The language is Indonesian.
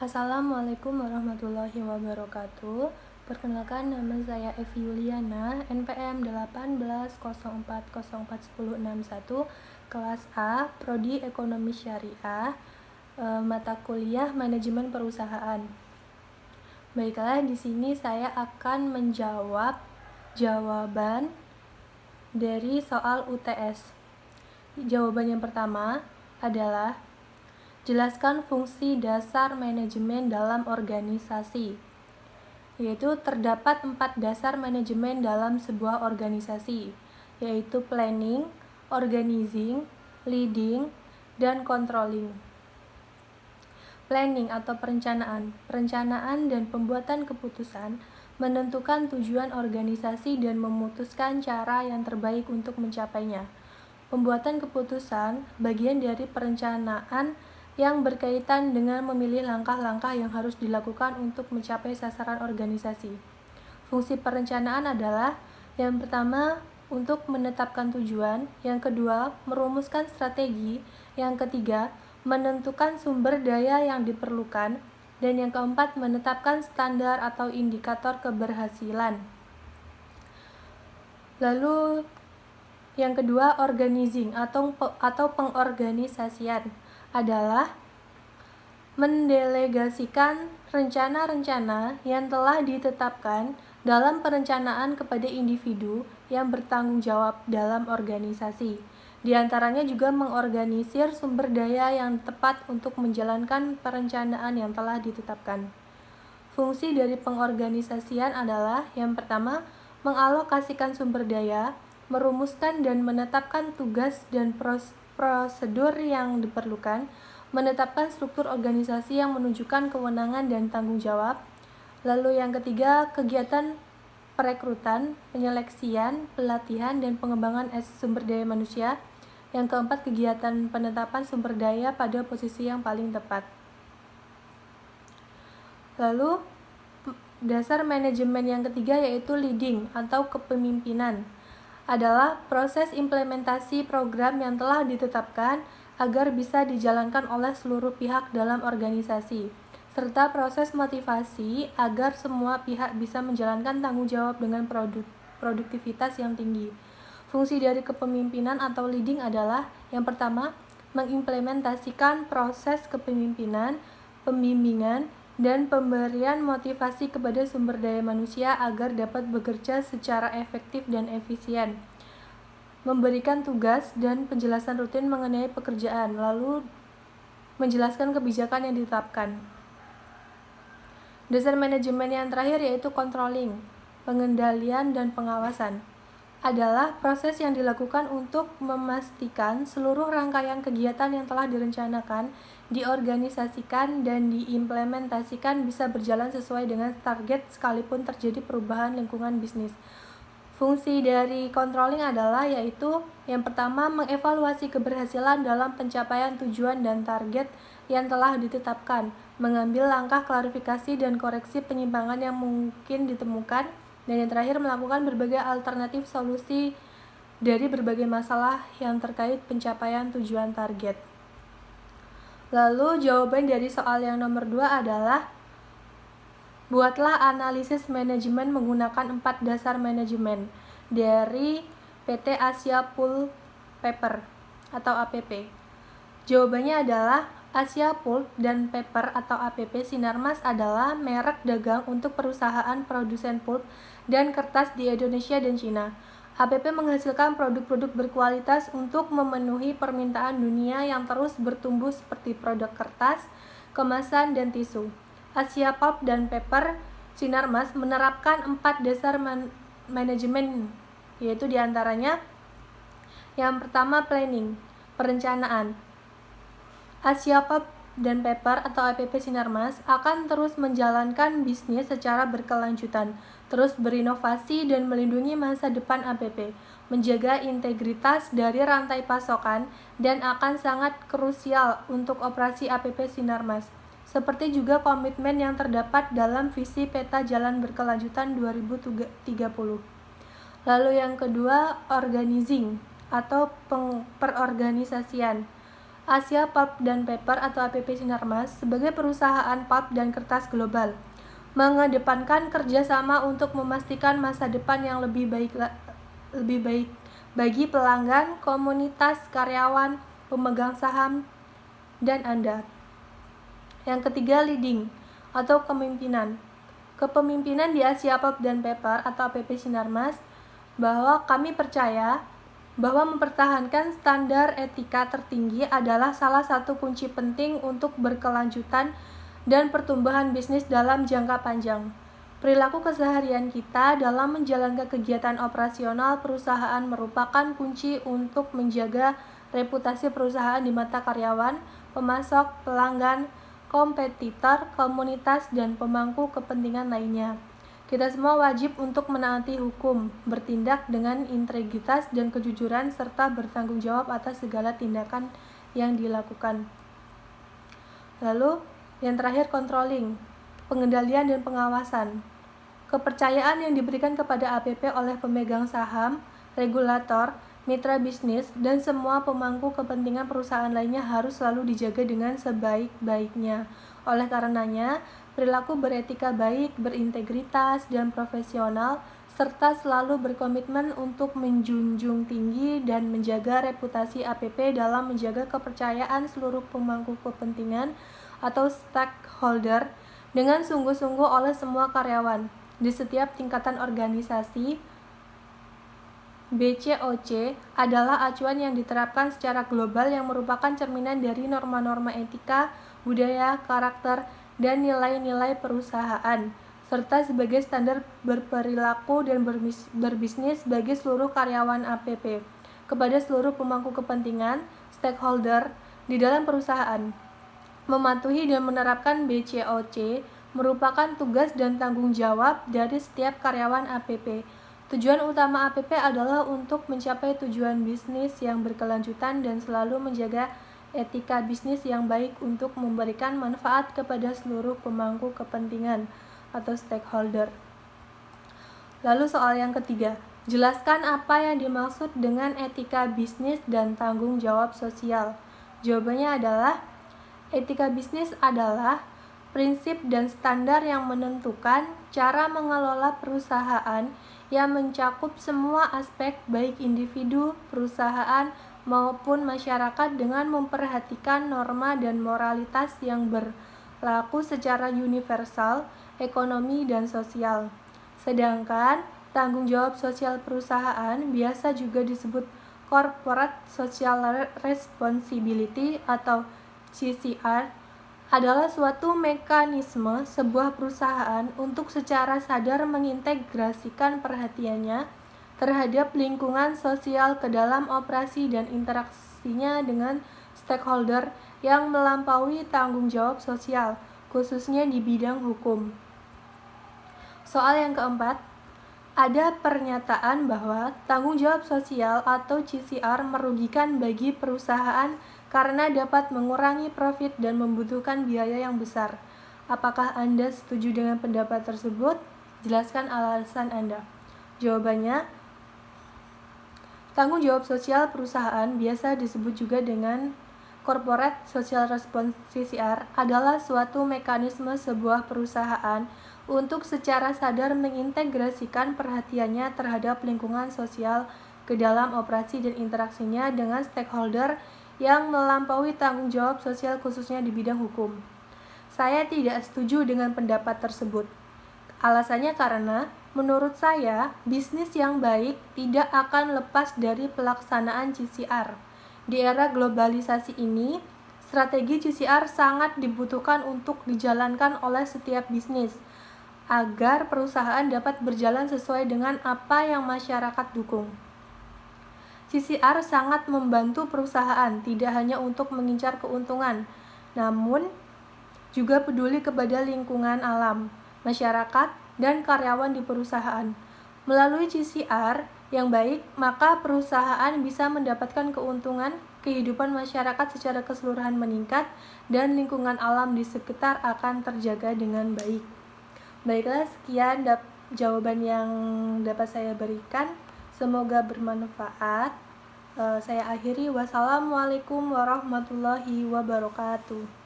Assalamualaikum warahmatullahi wabarakatuh. Perkenalkan, nama saya Evi Yuliana, NPM 1804041061, kelas A, Prodi Ekonomi Syariah, mata kuliah Manajemen Perusahaan. Baiklah, di sini saya akan menjawab jawaban dari soal UTS. Jawaban yang pertama adalah: jelaskan fungsi dasar manajemen dalam organisasi. Yaitu terdapat 4 dasar manajemen dalam sebuah organisasi, yaitu planning, organizing, leading, dan controlling. Planning atau perencanaan dan pembuatan keputusan menentukan tujuan organisasi dan memutuskan cara yang terbaik untuk mencapainya. Pembuatan keputusan bagian dari perencanaan yang berkaitan dengan memilih langkah-langkah yang harus dilakukan untuk mencapai sasaran organisasi. Fungsi perencanaan adalah: yang pertama, untuk menetapkan tujuan, yang kedua, merumuskan strategi, yang ketiga, menentukan sumber daya yang diperlukan, dan yang keempat, menetapkan standar atau indikator keberhasilan. Lalu yang kedua, organizing atau pengorganisasian adalah mendelegasikan rencana-rencana yang telah ditetapkan dalam perencanaan kepada individu yang bertanggung jawab dalam organisasi. Di antaranya juga mengorganisir sumber daya yang tepat untuk menjalankan perencanaan yang telah ditetapkan. Fungsi dari pengorganisasian adalah: yang pertama, mengalokasikan sumber daya, merumuskan dan menetapkan tugas dan prosedur yang diperlukan, menetapkan struktur organisasi yang menunjukkan kewenangan dan tanggung jawab. Lalu yang ketiga, kegiatan perekrutan, penyeleksian, pelatihan, dan pengembangan sumber daya manusia. Yang keempat, kegiatan penetapan sumber daya pada posisi yang paling tepat. Lalu dasar manajemen yang ketiga yaitu leading atau kepemimpinan adalah proses implementasi program yang telah ditetapkan agar bisa dijalankan oleh seluruh pihak dalam organisasi, serta proses motivasi agar semua pihak bisa menjalankan tanggung jawab dengan produktivitas yang tinggi. Fungsi dari kepemimpinan atau leading adalah: yang pertama, mengimplementasikan proses kepemimpinan, pembimbingan, dan pemberian motivasi kepada sumber daya manusia agar dapat bekerja secara efektif dan efisien, memberikan tugas dan penjelasan rutin mengenai pekerjaan, lalu menjelaskan kebijakan yang ditetapkan. Dasar manajemen yang terakhir yaitu controlling, pengendalian dan pengawasan adalah proses yang dilakukan untuk memastikan seluruh rangkaian kegiatan yang telah direncanakan, diorganisasikan, dan diimplementasikan bisa berjalan sesuai dengan target sekalipun terjadi perubahan lingkungan bisnis. Fungsi dari controlling adalah yaitu: yang pertama, mengevaluasi keberhasilan dalam pencapaian tujuan dan target yang telah ditetapkan, mengambil langkah klarifikasi dan koreksi penyimpangan yang mungkin ditemukan, dan yang terakhir, melakukan berbagai alternatif solusi dari berbagai masalah yang terkait pencapaian tujuan target. Lalu jawaban dari soal yang nomor 2 adalah: buatlah analisis manajemen menggunakan 4 dasar manajemen dari PT Asia Pulp Paper atau APP. Jawabannya adalah: Asia Pulp dan Paper atau APP Sinarmas adalah merek dagang untuk perusahaan produsen pulp dan kertas di Indonesia dan Cina. APP menghasilkan produk-produk berkualitas untuk memenuhi permintaan dunia yang terus bertumbuh seperti produk kertas, kemasan, dan tisu. Asia Pulp dan Paper Sinarmas menerapkan 4 dasar manajemen, yaitu diantaranya: yang pertama, planning, perencanaan. Asia Pulp dan Paper atau APP Sinarmas akan terus menjalankan bisnis secara berkelanjutan, terus berinovasi dan melindungi masa depan APP, menjaga integritas dari rantai pasokan, dan akan sangat krusial untuk operasi APP Sinarmas, seperti juga komitmen yang terdapat dalam visi peta jalan berkelanjutan 2030. Lalu yang kedua, organizing atau perorganisasian Asia Pulp dan Paper atau APP Sinarmas sebagai perusahaan pulp dan kertas global, mengedepankan kerjasama untuk memastikan masa depan yang lebih baik bagi pelanggan, komunitas, karyawan, pemegang saham, dan Anda. Yang ketiga, leading atau kepemimpinan. Kepemimpinan di Asia Pulp dan Paper atau APP Sinarmas bahwa kami percaya bahwa mempertahankan standar etika tertinggi adalah salah satu kunci penting untuk berkelanjutan dan pertumbuhan bisnis dalam jangka panjang. Perilaku keseharian kita dalam menjalankan kegiatan operasional perusahaan merupakan kunci untuk menjaga reputasi perusahaan di mata karyawan, pemasok, pelanggan, kompetitor, komunitas, dan pemangku kepentingan lainnya. Kita semua wajib untuk menaati hukum, bertindak dengan integritas dan kejujuran, serta bertanggung jawab atas segala tindakan yang dilakukan. Lalu, yang terakhir, controlling, pengendalian dan pengawasan. Kepercayaan yang diberikan kepada APP oleh pemegang saham, regulator, mitra bisnis, dan semua pemangku kepentingan perusahaan lainnya harus selalu dijaga dengan sebaik-baiknya. Oleh karenanya, perilaku beretika baik, berintegritas, dan profesional, serta selalu berkomitmen untuk menjunjung tinggi dan menjaga reputasi APP dalam menjaga kepercayaan seluruh pemangku kepentingan atau stakeholder dengan sungguh-sungguh oleh semua karyawan di setiap tingkatan organisasi. BCOC adalah acuan yang diterapkan secara global yang merupakan cerminan dari norma-norma etika, budaya, karakter, dan nilai-nilai perusahaan, serta sebagai standar berperilaku dan berbisnis bagi seluruh karyawan APP kepada seluruh pemangku kepentingan, stakeholder di dalam perusahaan. Mematuhi dan menerapkan BCOC merupakan tugas dan tanggung jawab dari setiap karyawan APP. Tujuan utama APP adalah untuk mencapai tujuan bisnis yang berkelanjutan dan selalu menjaga etika bisnis yang baik untuk memberikan manfaat kepada seluruh pemangku kepentingan atau stakeholder. Lalu soal yang ketiga, jelaskan apa yang dimaksud dengan etika bisnis dan tanggung jawab sosial. Jawabannya adalah, etika bisnis adalah prinsip dan standar yang menentukan cara mengelola perusahaan yang mencakup semua aspek baik individu, perusahaan, maupun masyarakat dengan memperhatikan norma dan moralitas yang berlaku secara universal, ekonomi, dan sosial. Sedangkan tanggung jawab sosial perusahaan biasa juga disebut Corporate Social Responsibility atau CSR, adalah suatu mekanisme sebuah perusahaan untuk secara sadar mengintegrasikan perhatiannya terhadap lingkungan sosial ke dalam operasi dan interaksinya dengan stakeholder yang melampaui tanggung jawab sosial, khususnya di bidang hukum. Soal yang keempat, ada pernyataan bahwa tanggung jawab sosial atau CSR merugikan bagi perusahaan karena dapat mengurangi profit dan membutuhkan biaya yang besar. Apakah Anda setuju dengan pendapat tersebut? Jelaskan alasan Anda. Jawabannya, tanggung jawab sosial perusahaan, biasa disebut juga dengan Corporate Social Responsibility (CSR), adalah suatu mekanisme sebuah perusahaan untuk secara sadar mengintegrasikan perhatiannya terhadap lingkungan sosial ke dalam operasi dan interaksinya dengan stakeholder yang melampaui tanggung jawab sosial khususnya di bidang hukum. Saya tidak setuju dengan pendapat tersebut. Alasannya karena, menurut saya, bisnis yang baik tidak akan lepas dari pelaksanaan CSR. Di era globalisasi ini, strategi CSR sangat dibutuhkan untuk dijalankan oleh setiap bisnis, agar perusahaan dapat berjalan sesuai dengan apa yang masyarakat dukung. CSR sangat membantu perusahaan tidak hanya untuk mengincar keuntungan, namun juga peduli kepada lingkungan alam, masyarakat, dan karyawan di perusahaan. Melalui CSR yang baik, maka perusahaan bisa mendapatkan keuntungan, kehidupan masyarakat secara keseluruhan meningkat, dan lingkungan alam di sekitar akan terjaga dengan baik. Baiklah, sekian jawaban yang dapat saya berikan. Semoga bermanfaat. Saya akhiri, wassalamualaikum warahmatullahi wabarakatuh.